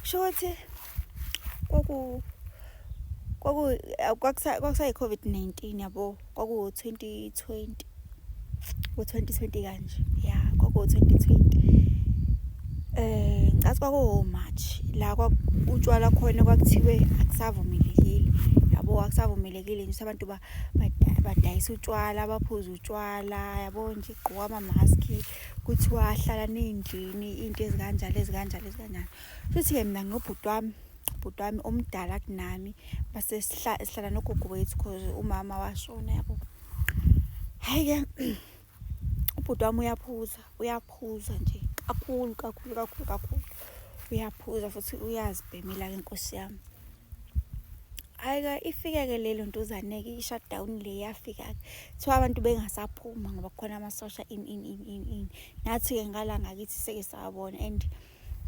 kusho ukuthi kwakusayi COVID-19 yabo, kwaku 2020 u2020 kanje, yeah, kwaku 2020. Ngathi kwaku March la utshwala khona kwakuthiwe akusavumelekile, yabo, akusavumelekile nje abantu badayisa utshwala, baphuza utshwala, yabo nje, igqoka ama-mask, kuthiwa hlala nendlini, into ezikanjalo. Futhi ke mina nobhuti wami omdala kunami base sihlala nogogo wethu because umama washona, yabo. Hayi ke ubhuti wami uyaphuza nje kakhulu, uyaphuza futhi uyazibhemela ke Nkosi yami. Hayi ke ifike ke lelo ntuzane ke i-shutdown le yafika ke kuthiwa abantu bengasaphuma ngoba khona amasosha in nathi ke ngala ngakithi seke sabona, and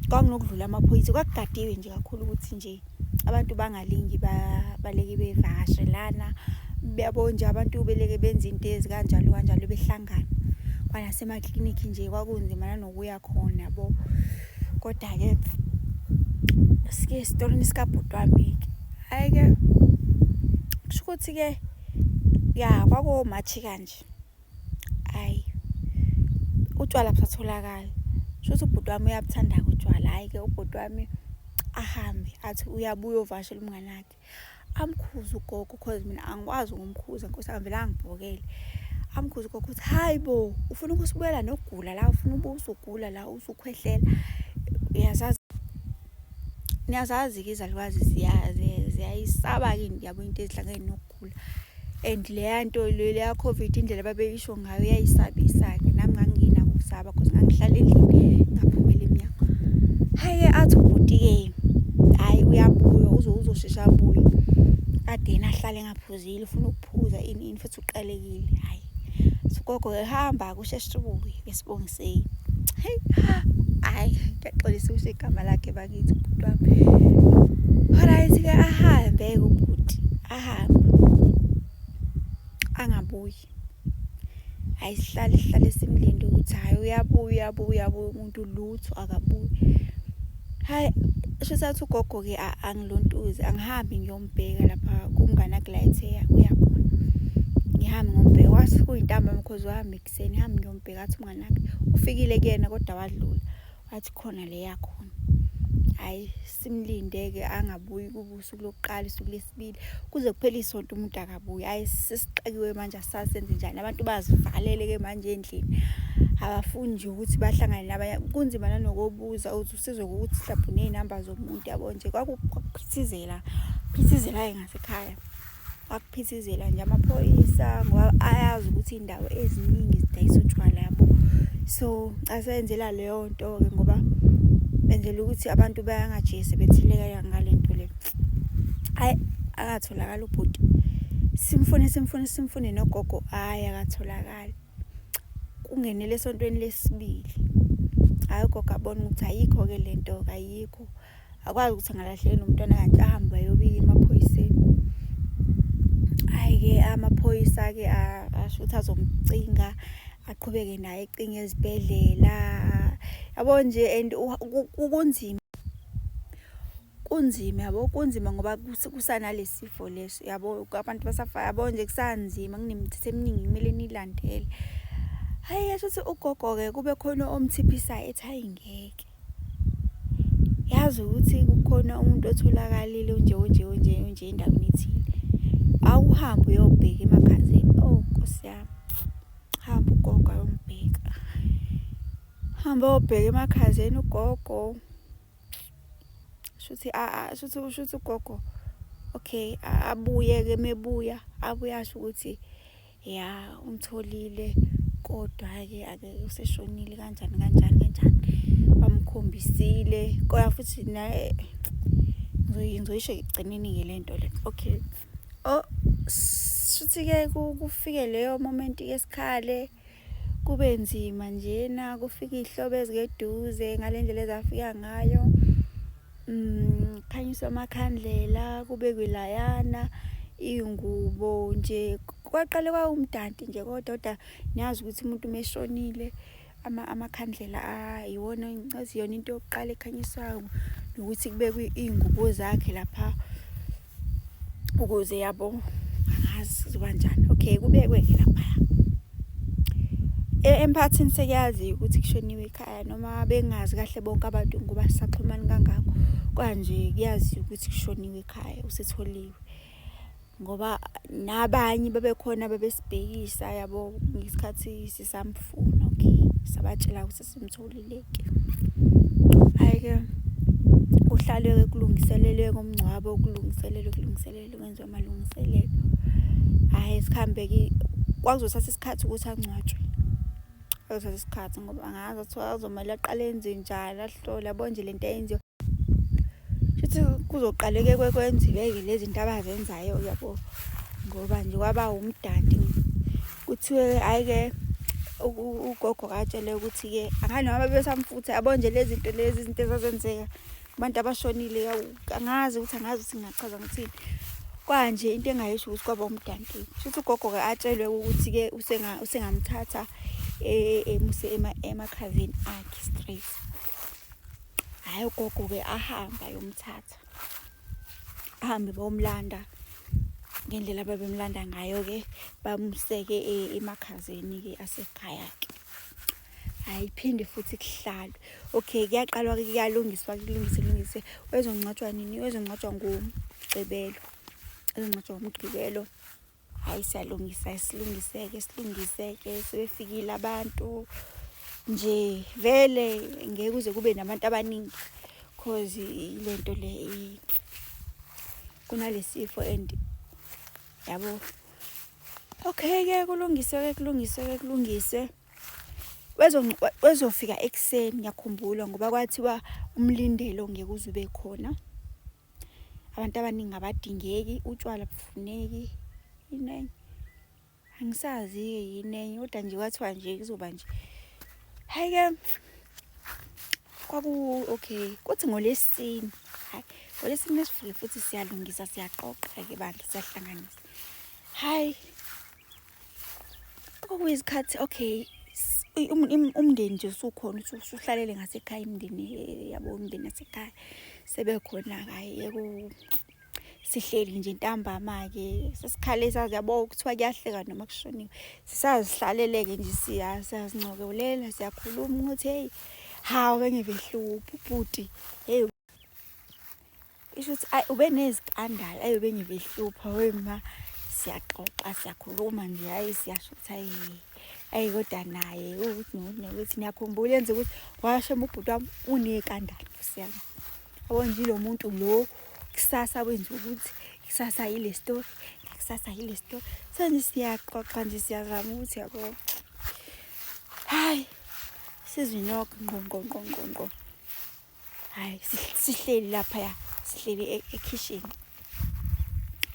kwakunokudlula amaphoyisa, kwakugadiwe nje kakhulu ukuthi nje abantu bangalingi baleke bevashe lana, yabo nje, abantu beleke benza into ezikanjalo behlangana kwanasemaklinikhi nje, kwakunzima nanokuya khona, yabo. Kodwa ke sike story sikabhuti wami ke, hayi ke kusho ukuthi ke ya kwaku March kanje, hayi utshwala busatholakala, shothi ubhuti wami uyabuthanda utshwala. Hayi ke ubhuti wami ahambe athi uyabuya ovashela umngane wakhe, amkhuza ugogo because mina angikwazi ukumkhuza Nkosi yami, vele angibhokele. Amkhuza ugogo ukuthi hayibo, ufuna ukusibuyela nokugula la, ufuna ubusugula la, usukhwehlela. Niyazazi ke izalukazi ziyayisaba ke, yabo, into ezihlangene nokugula, and leya COVID indlela babeyisho ngayo yayisabisa ke, nami ngangina ukusaba because ngangihlala endlini ngaphumela eminyango. Hayi ke athi ubhuti ke hayi uyabuya, uzoshesha abuye, kade yena ahlale ngaphuzile, ufuna ukuphuza ini futhi uqalekile. Hayi ugogo ehamba kusheshe ubuye besibongiseni. Hayi ngiyaxolisa usho igama lakhe bakithi ubhuti wami. Alright ke ahambe ubhuti, ahambe angabuyi. Hayi sihlale simlinde ukuthi hayi uyabuya umuntu lutho akabuyi. Hayi shosathi ugogo ke angilontuzi, angihambi ngiyombheka lapha kumngane akulayithe uyakhona. Ngihambe ngombheka, wasi kuyintamba because wahamba ekuseni, ngihambe ngiyombheka athi umngane wakhe ufikile kuyena kodwa wadlula, wathi khona le yakhona. Hayi simlinde ke angabuyi kubusuku lokuqala, usuku lesibili, kuze kuphele isonto umuntu akabuyi. Hayi sesiqekiwe manje, asasenze njani, abantu bazivalele ke manje endlini, abafuni nje ukuthi bahlangane nabanye. Kunzima nanokubuza uzusizwe ukuthi mhlawumbe nezinamba zomuntu, yabo nje, kwakuphithizela ngasekhaya, kwakuphithizela nje amaphoyisa ngoba ayazi ukuthi indawo eziningi zidayisa utshwala, yabo. So asenzela leyo nto ke ngoba benzela ukuthi abantu bayangajesi betheleka ngalento le. Hayi akatholakala ubhuti, simfune nogogo, hayi akatholakala. Kungenele esontweni lesibili, hayi ugogo abona ukuthi ayikho ke lento, ayikho, akwazi ukuthi angalahlekela umntwana kanti ahambe ayobika emaphoyiseni. Hayi ke amaphoyisa ke asho ukuthi azomcinga, aqhubeke naye ecinga ezibhedlela, yabo nje, and kunzima, yabo, kunzima ngoba kusanalesifo leso, yabo, abantu basafa, yabo nje, kusanzima, kunemithetho eminingi kumele nilandele. Hayi yasho ukuthi ugogo ke kube khona omthiphisayo ethi hayi ngeke, yazi ukuthi kukhona umuntu otholakalile onje endaweni ethile, awuhambe uyobheka emakhazeni. Oh Nkosi yami, hamba ugogo ayombheka, hamba uyobheka emakhazeni ugogo. Shuthi ugogo okay, abuye ke, mebuya abuye asho ukuthi ya umtholile kodwa ke ake useshonile kanjani, bamkhombisile kodwa futhi naye ngizoyisho igcineni ke lento le. Okay, shuthi ke kufike leyo moment yesikhale, kube nzima njena, kufika ihlobo ezikeduze ngalendlela ezafika ngayo. Khanyiswa amakhandlela, kube kwilayana, ingubo nje, kwaqale kwawumdanti nje, kodwa niyazi ukuthi umuntu meshonile amakhandlela ayiwona ingcazi, yona into yokuqala ekhanyiswayo nokuthi kubekwe iy'ngubo zakhe lapha ukuze yabo angazi kuzoba kanjani. Okay, kubekwe-ke laphaya. Emphakathini sekuyazi ukuthi kushoniwe ekhaya noma bengazi kahle bonke abantu ngoba sisaxhumana kangako. Kanje kuyazi ukuthi kushoniwe ekhaya usetholiwe. Ngoba nabanye babekhona babesibhekisa yabo ngesikhathi sisamfuna. Okay, sabatshela ukuthi simtholile-ke. Hayi-ke kuhlalwe kulungiselelwe komngcwabo, kulungiselelwe kwenziwe amalungiselelo. Hayi sikhambe-ke kwakuzothatha isikhathi ukuthi angcwatshwe. Kwakuzothatha isikhathi ngoba angazi ukuthi azomele aqale enze njani, ahlole yabo nje lento ayenziwa. Futhi kuzoqaleke kwenziwe-ke lezi zinto abazenzayo yabo ngoba nje kwaba umdanti. Kuthiwe hayi-ke ugogo katshele ukuthi-ke angani noma besamfutha yabo nje lezi zinto ezazenzeka abantu abashonile. Angazi ukuthi ngingachaza ngithini. Kwanje into engayisho ukuthi kwaba umdanti. Futhi ugogo-ke atshelwe ukuthi-ke usengamthatha emuse emakhazeni akhe straight. Hayi ugogo-ke ahamba ayomthatha. Ahambe bayomlanda ngendlela babemlanda ngayo-ke bamseke emakhazeni-ke asekhaya-ke. Hayi phinde futhi kuhlalwe. Okay, kuyaqalwa-ke kulungiswe. Wezongcwatshwa nini? Wezongcwatshwa ngoMgqibelo. Wezongcwatshwa ngoMgqibelo. Hayi siyalungisa silungiseke sebefikile abantu. Nje vele ngeke kuze kube nabantu abaningi cause ilento le kunalesifo and yabo. Okay-ke kulungiswe. Wezofika ekseni ngiyakhumbula ngoba kwathiwa umlindelo ngeke uzube khona. Abantu abaningi abadingeki, utshwala bufuneki. Yini? Angisazi-ke yini kodwa nje kwathiwa nje kuzoba nje. Hayi-ke okay kuthi ngoLwesine. Hayi ngoLwesine sifike futhi siyalungisa siyaqoqa-ke bandla siyahlanganisa. Hayi kuyisikhathi okay umndeni nje usukhona usuhlalele ngasekhaya imindeni yabo umndeni nasekhaya sebekhona-ke. Hayi sihleli nje ntambama-ke sesikhala sazi yabo kuthiwa kuyahleka noma kushoniwe. Sisazihlalele-ke nje siyazincokolela siyakhuluma ukuthi hey hawu bengibehlupha ubhuti. Hey isho ukuthi ube nezikandala bengibehlupha wema siyaxoxa siyakhuluma nje hayi siyasho ukuthi hayi kodwa naye ukuthi niyakhumbula yenze ukuthi washo ubhuti wami unekandala siyami. Yabo nje lo muntu lo kusasa wenza ukuthi kusasa yile story senje siyaxoxa nje siyazama ukuthi yabo hayi sizinyoka ngqo. Hayi sihleli lapha sihleli ekitchen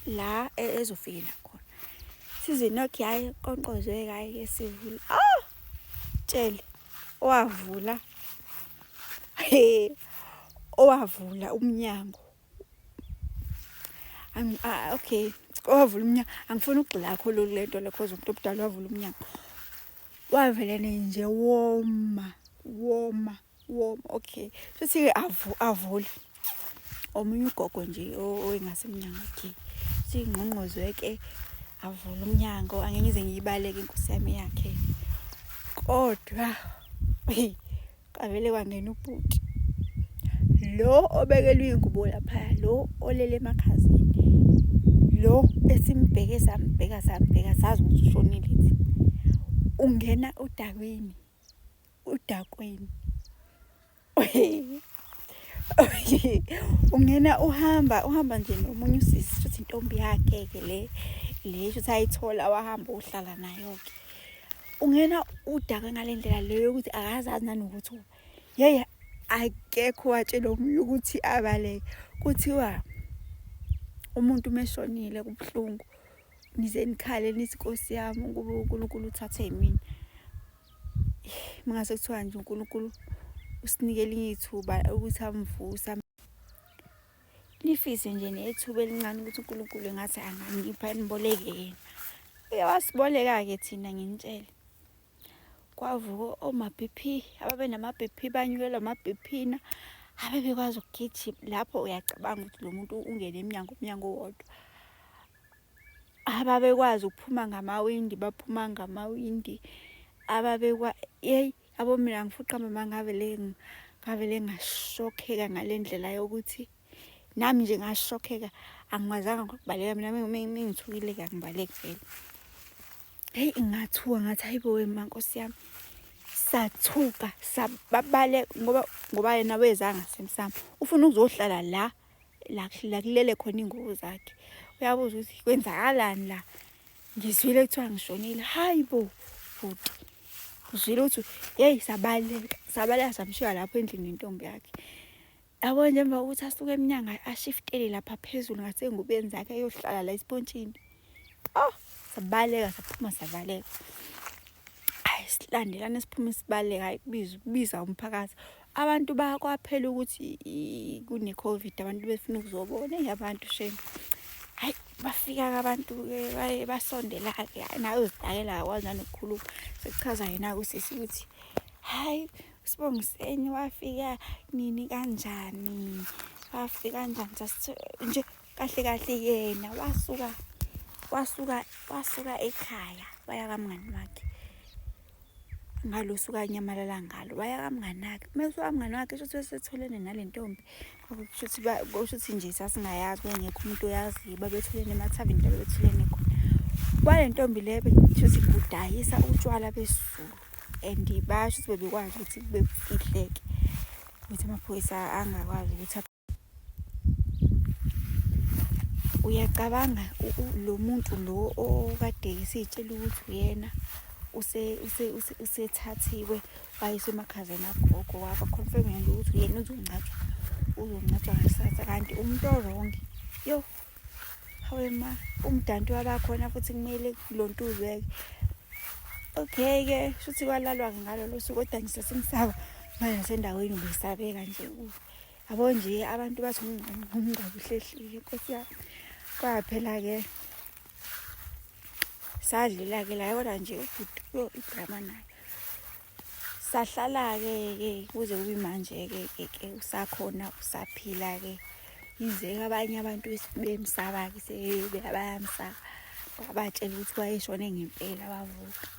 la ezofikela khona. Sizinyoka hayi qonqozwe hayi sivula. Tshele owavula umnyango. Okay, owavula umnyango angifuni ukugxila kakhulu lento le cause umuntu obudala wavula umnyango. Wavele nje woma. Okay, futhi-ke avule omunye ugogo nje owengasemnyango. Okay, singqongqozwe-ke avula umnyango. Angeke ngize ngiyibaleke inkosi yami yakhe kodwa kavele kwangena ubhuti lo obekelwe ingubo lapha, lo olele emakhazini, lo esimbheke sambheka sazi ukuthi ushonile. Ungena udakweni ungena uhamba nje nomunye usisi futhi intombi yakhe-ke le futhi ayithola wahamba uhlala nayo-ke. Ungena udakwe ngalendlela leyo ukuthi akazazi nanokuthi akekho watshela omunye ukuthi abaleke. Kuthiwa umuntu meshonile kubuhlungu nize nikhale nithi Nkosi yami uNkulunkulu uthathe mina. Mangase kuthiwa nje uNkulunkulu usinike linye ithuba ukuthi amvusa. Nifise nje nethuba elincane ukuthi uNkulunkulu engathi angangipha niboleke yena. Uyawasiboleka-ke thina nginitshele. Kwavuka oma-BP ababe nama-BP banyukelwa ama-BP na abebekwazi ukugijima. Lapho uyacabanga ukuthi lo muntu ungene umnyango wodwa. Ababekwazi ukuphuma ngamawindi, baphuma ngamawindi. Yabo mina ngifuqa mama ngavele ngashokheka ngale ndlela yokuthi nami nje ngashokheka, angikwazanga ukubaleka mina ngithukile kangibaleki vele. Ngathuka ngathi hayibo wema Nkosi yami. Sathuka sababale ngoba yena weza ngasemsamo. Ufuna ukuzohlala la kulele khona ingubo zakhe. Uyabuza ukuthi kwenzakalani la? Ngizwile kuthiwa ngishonile. Hayibo futhi. Uzwile ukuthi sabaleka samshiya lapho endlini intombi yakhe. Yabo nje emva kokuthi asuke eminyango ashiftele lapha phezulu ngasengubeni zakhe ayohlala la espontshini. Sabaleka saphuma savaleka. Silandelana siphuma sibaleka, hayi kubiza umphakathi. Abantu bakwaphela ukuthi kune COVID, abantu befuna ukuzobona abantu shame. Hayi bafika ke abantu ke basondela ke nayo uzidakela akwazi nokukhuluma. Sekuchaza yena kusisi ukuthi hayi Sibongiseni wafika nini kanjani? Wafika kanjani nje kahle yena wasuka ekhaya waya kamngani wakhe. Ngalo suka Nyamalala ngalo waya kamngani wakhe. Mase kamngani wakhe kusho ukuthi setholene nalentombi. Kusho ukuthi nje sasingayazi kwengekho umuntu oyazi babetholene emathaveni babetholene khona. Kwalentombi le kusho ukuthi kudayisa utshwala besiZulu and basho ukuthi bebekwazi ukuthi befihleke ukuthi amaphoyisa angakwazi ukuthi uyacabanga lo muntu lo okade sitshela ukuthi uyena usethathiwe wayiswe emakhazeni agogo waba confirm ukuthi uyena uzongcatshwa ngasasa kanti umuntu orongi hawema umdanti wabakhona futhi kumele kulontuzwe. Okay ke futhi kwalalwa ngalo lo suku kodwa nje sasimsaba manje sendaweni ubesabeka nje yabo nje abantu bathi umngqondo uhlehlile Nkosi yami. Kwaphela ke sadlula ke la kodwa nje idrama nayo sahlala ke kuze kube manje ke usakhona usaphila ke ize abanye abantu bemsaba ke sebayamsaba batshela ukuthi wayeshone ngempela bavuka.